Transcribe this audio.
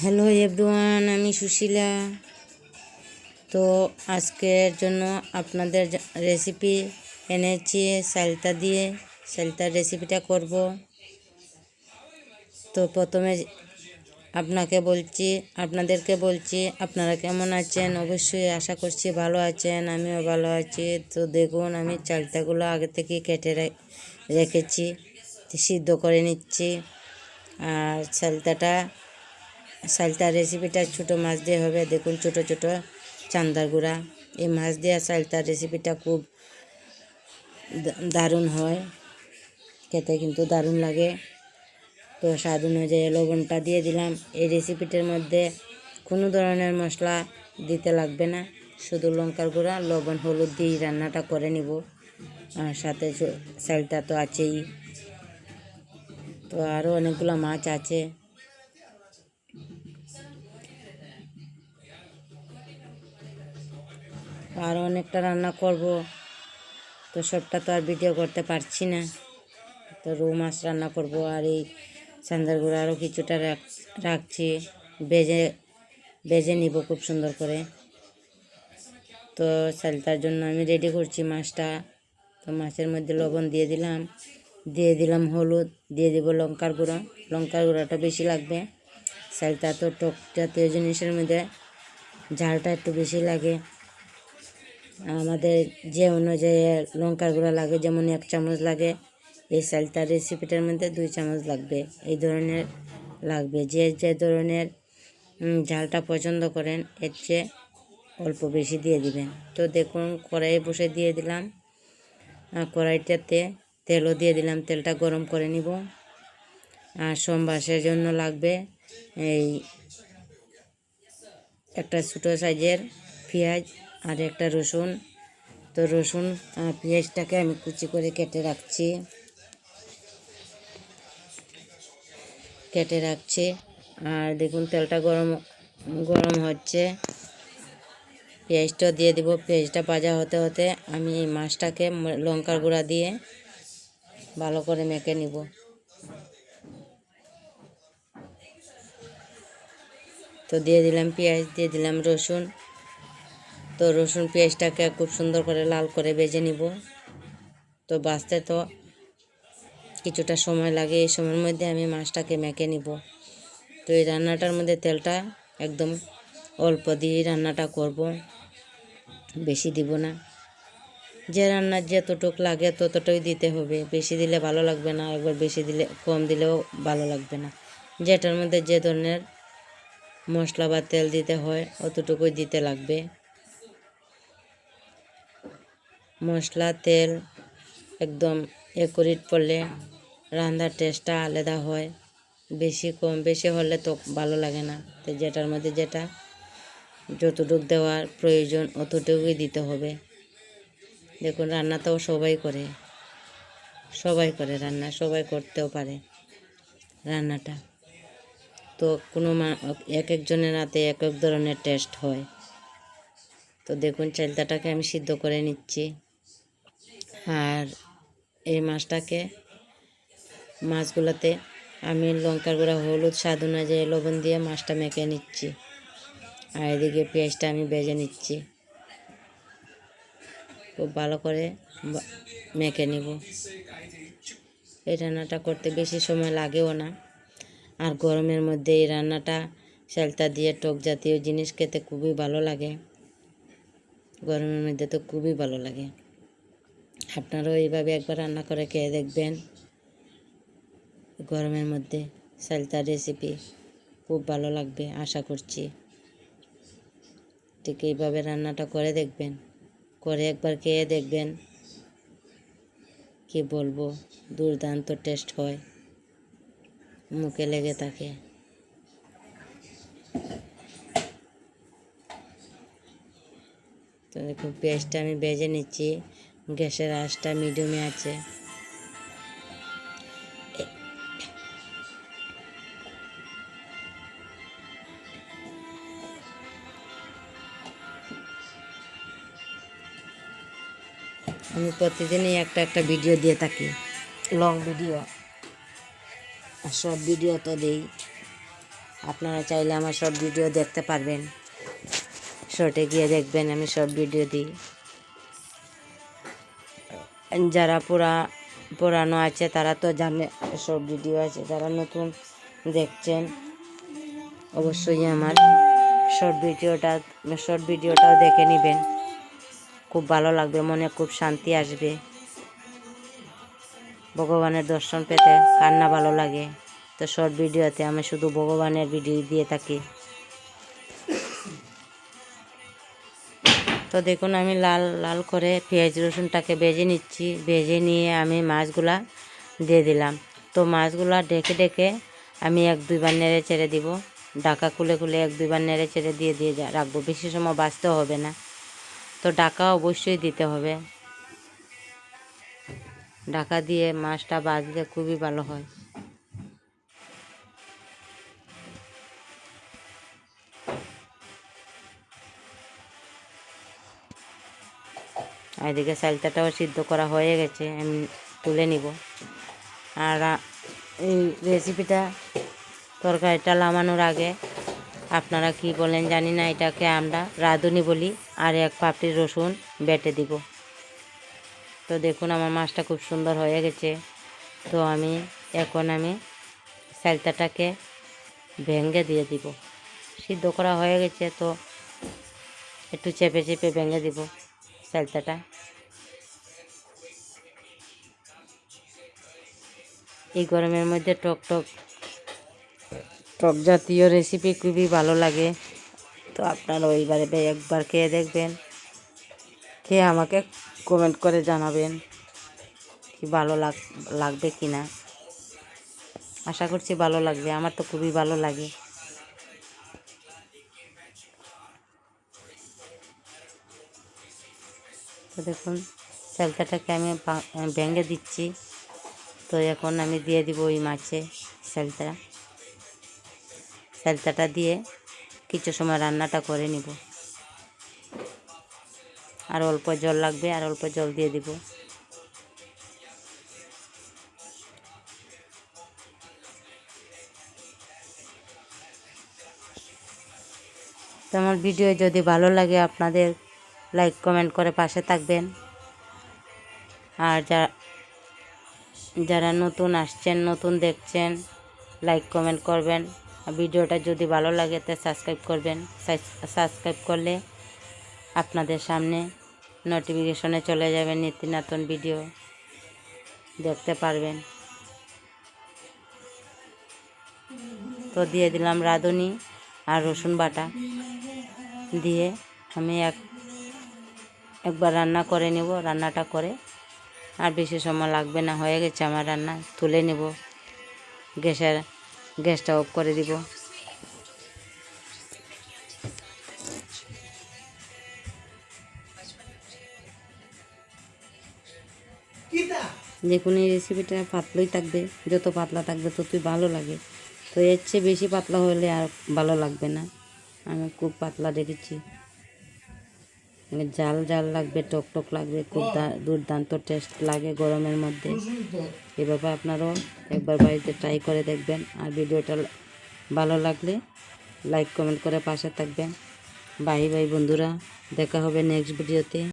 Hello everyone, আমি সুশীলা। তো আজকের জন্য আপনাদের রেসিপি এনেছি সালতা দিয়ে। সালতার রেসিপিটা করব। তো প্রথমে আপনাদেরকে বলছি আপনারা কেমন আছেন। অবশ্যই আশা করছি ভালো আছেন, আমিও ভালো আছি। তো দেখুন, আমি চালতাগুলো আগে থেকে কেটে রেখেছি, সিদ্ধ করে নিচ্ছি। আর সালতার রেসিপিটা ছোটো মাছ দিয়ে হবে। দেখুন, ছোটো ছোটো চান্দার গুঁড়া। এই মাছ দিয়ে সালতার রেসিপিটা খুব দারুণ হয়, খেতে কিন্তু দারুণ লাগে। তো স্বাদ অনুযায়ী লবণটা দিয়ে দিলাম। এই রেসিপিটার মধ্যে কোনো ধরনের মশলা দিতে লাগবে না, শুধু লঙ্কার গুঁড়া, লবণ, হলুদ দিয়ে রান্নাটা করে নিব। আর সাথে সালতা তো আছেই। তো আরও অনেকগুলো মাছ আছে। আরও অনেকটা রান্না করব, তো সবটা তো আর ভিডিও করতে পারছি না। তো রৌ মাছ রান্না করব, আর এই চান্দার গুঁড়া আরও কিছুটা রাখছি। বেজে নিব খুব সুন্দর করে। তো সালতার জন্য আমি রেডি করছি মাছটা। তো মাছের মধ্যে লবণ দিয়ে দিলাম হলুদ, দিয়ে দিব লঙ্কার গুঁড়াটা বেশি লাগবে। সালতা তো টক জাতীয় জিনিসের মধ্যে ঝালটা একটু বেশি লাগে। আমাদের যে অনুযায়ী লঙ্কার গুঁড়া লাগে, যেমন 1 চামচ লাগে, এই সালতার রেসিপিটার মধ্যে 2 চামচ লাগবে। এই ধরনের লাগবে। যে ধরনের ঝালটা পছন্দ করেন, এর চেয়ে অল্প বেশি দিয়ে দিবেন। তো দেখুন, কড়াই বসে দিয়ে দিলাম। কড়াইটাতে তেলও দিয়ে দিলাম। তেলটা গরম করে নিব। আর সম্বাসের জন্য লাগবে এই একটা ছোটো সাইজের পেঁয়াজ আর একটা রসুন। তো রসুন পেঁয়াজটাকে আমি কুচি করে কেটে রাখছি। আর দেখুন, তেলটা গরম হচ্ছে। পেঁয়াজটা দিয়ে দিব। পেঁয়াজটা ভাজা হতে হতে আমি এই মাছটাকে লঙ্কার গুঁড়া দিয়ে ভালো করে মেখে নিব। তো দিয়ে দিলাম পেঁয়াজ, দিয়ে দিলাম রসুন। তো রসুন পেঁয়াজটাকে খুব সুন্দর করে লাল করে ভেজে নিব। তো ভাজতে তো কিছুটা সময় লাগে, এই সময়ের মধ্যে আমি মাছটাকে মেখে নিব। তো এই রান্নাটার মধ্যে তেলটা একদম অল্প দিয়ে রান্নাটা করব, বেশি দিব না। যে রান্নার যতটুক লাগে ততটাই দিতে হবে, বেশি দিলে ভালো লাগবে না, একবার বেশি দিলে কম দিলেও ভালো লাগবে না। যেটার মধ্যে যে ধরনের মশলা বা তেল দিতে হয় অতটুকুই দিতে লাগবে। মশলা তেল একদম একুরেট পড়লে রান্নার টেস্টটা আলাদা হয়। বেশি হলে তো ভালো লাগে না। তো যেটার মধ্যে যতটুকু দেওয়ার প্রয়োজন অতটুকুই দিতে হবে। দেখুন, রান্না তো সবাই করে রান্না, সবাই করতেও পারে রান্নাটা। তো এক একজনের হাতে এক এক ধরনের টেস্ট হয়। তো দেখুন, চালতাটাকে আমি সিদ্ধ করে নিচ্ছি। আর এই মাছগুলোতে আমি লঙ্কার গুঁড়া, হলুদ, স্বাদ অনুযায়ী লবণ দিয়ে মাছটা মেখে নিচ্ছি। আর এদিকে পেঁয়াজটা আমি ভেজে নিচ্ছি। খুব ভালো করে মেখে নিব। এই রান্নাটা করতে বেশি সময় লাগেও না। আর গরমের মধ্যে এই রান্নাটা সালতা দিয়ে টক জাতীয় জিনিস খেতে খুবই ভালো লাগে। গরমের মধ্যে তো খুবই ভালো লাগে। আপনারাও এইভাবে একবার রান্না করে খেয়ে দেখবেন। গরমের মধ্যে সালতার রেসিপি খুব ভালো লাগবে আশা করছি। ঠিক এইভাবে রান্নাটা করে দেখবেন, করে একবার খেয়ে দেখবেন। কি বলবো, দুর্দান্ত টেস্ট হয়, মুখে লেগে থাকে। তো দেখুন, পেঁয়াজটা আমি ভেজে নিচ্ছি। গ্যাসের আঁচটা মিডিয়ামে আছে। আমি প্রতিদিনই একটা ভিডিও দিয়ে থাকি, লং ভিডিও। আর শর্ট ভিডিও তো দেই। আপনারা চাইলে আমার শর্ট ভিডিও দেখতে পারবেন, শর্টে গিয়ে দেখবেন আমি শর্ট ভিডিও দিই। যারা পুরানো আছে তারা তো জানে শর্ট ভিডিও আছে, যারা নতুন দেখছেন অবশ্যই আমার শর্ট ভিডিওটাও দেখে নেবেন। খুব ভালো লাগবে, মনে খুব শান্তি আসবে। ভগবানের দর্শন পেতে কার না ভালো লাগে। তো শর্ট ভিডিওতে আমি শুধু ভগবানের ভিডিও দিয়ে থাকি। তো দেখুন আমি লাল লাল করে পেঁয়াজ রসুনটাকে ভেজে নিচ্ছি। ভেজে নিয়ে আমি মাছগুলা দিয়ে দিলাম। তো মাছগুলা ডেকে ডেকে আমি 1-2 বার নেড়ে চেড়ে দিব। ঢাকা খুলে খুলে 1-2 বার নেড়ে চেড়ে দিয়ে রাখবো। বেশি সময় বাঁচতে হবে না, তো ঢাকা অবশ্যই দিতে হবে। ঢাকা দিয়ে মাছটা ভাজলে খুবই ভালো হয়। এদিকে চালটাটাও সিদ্ধ করা হয়ে গেছে, আমি তুলে নিব। আর এই রেসিপিটা তরকারিটা নামানোর আগে আপনারা কি বলেন জানি না, এটাকে আমরা রাঁধুনি বলি। আর 1 পাপড়ি রসুন বেটে দিব। তো দেখুন আমার মাছটা খুব সুন্দর হয়ে গেছে। তো এখন আমি চালটাটাকে ভেঙে দিয়ে দিব। সিদ্ধ করা হয়ে গেছে, তো একটু চেপে চেপে ভেঙে দিব চালটাটা। এই গরমের মধ্যে টক জাতীয় রেসিপি খুবই ভালো লাগে। তো আপনারা ওইবারে একবার খেয়ে দেখবেন, খেয়ে আমাকে কমেন্ট করে জানাবেন কি ভালো লাগবে কি না। আশা করছি ভালো লাগবে, আমার তো খুবই ভালো লাগে। তো দেখুন চালটাটাকে আমি ভেঙে দিচ্ছি। তো এখন আমি দিয়ে দিব ওই মাছে চালটাটা দিয়ে কিছু সময় রান্নাটা করে নিব। আর অল্প জল লাগবে, আর অল্প জল দিয়ে দিব। তো আমার ভিডিও যদি ভালো লাগে আপনাদের লাইক কমেন্ট করে পাশে থাকবেন। আর যারা নতুন আসছেন, নতুন দেখছেন, লাইক কমেন্ট করবেন। ভিডিওটা যদি ভালো লাগে তো সাবস্ক্রাইব করবেন। সাবস্ক্রাইব করলে আপনাদের সামনে নোটিফিকেশনে চলে যাবে, নিত্য নতুন ভিডিও দেখতে পারবেন। তো দিয়ে দিলাম রাঁধুনি আর রসুন বাটা দিয়ে আমি একবার রান্না করে নেব। রান্নাটা করে আর বেশি সময় লাগবে না, হয়ে গেছে আমার রান্না। তুলে নেব, গ্যাসটা অফ করে দিব। দেখুন এই রেসিপিটা পাতলাই থাকবে, যত পাতলা থাকবে ততই ভালো লাগে। তো এর চেয়ে বেশি পাতলা হলে আর ভালো লাগবে না। আমি খুব পাতলা রেখেছি, জাল জাল লাগবে, টক টক লাগবে, খুব দুর্দান্ত টেস্ট লাগে গরমের মধ্যে। এভাবে আপনারাও একবার বাড়িতে ট্রাই করে দেখবেন। আর ভিডিওটা ভালো লাগলে লাইক কমেন্ট করে পাশে থাকবেন। বাই বাই বন্ধুরা, দেখা হবে নেক্সট ভিডিওতে।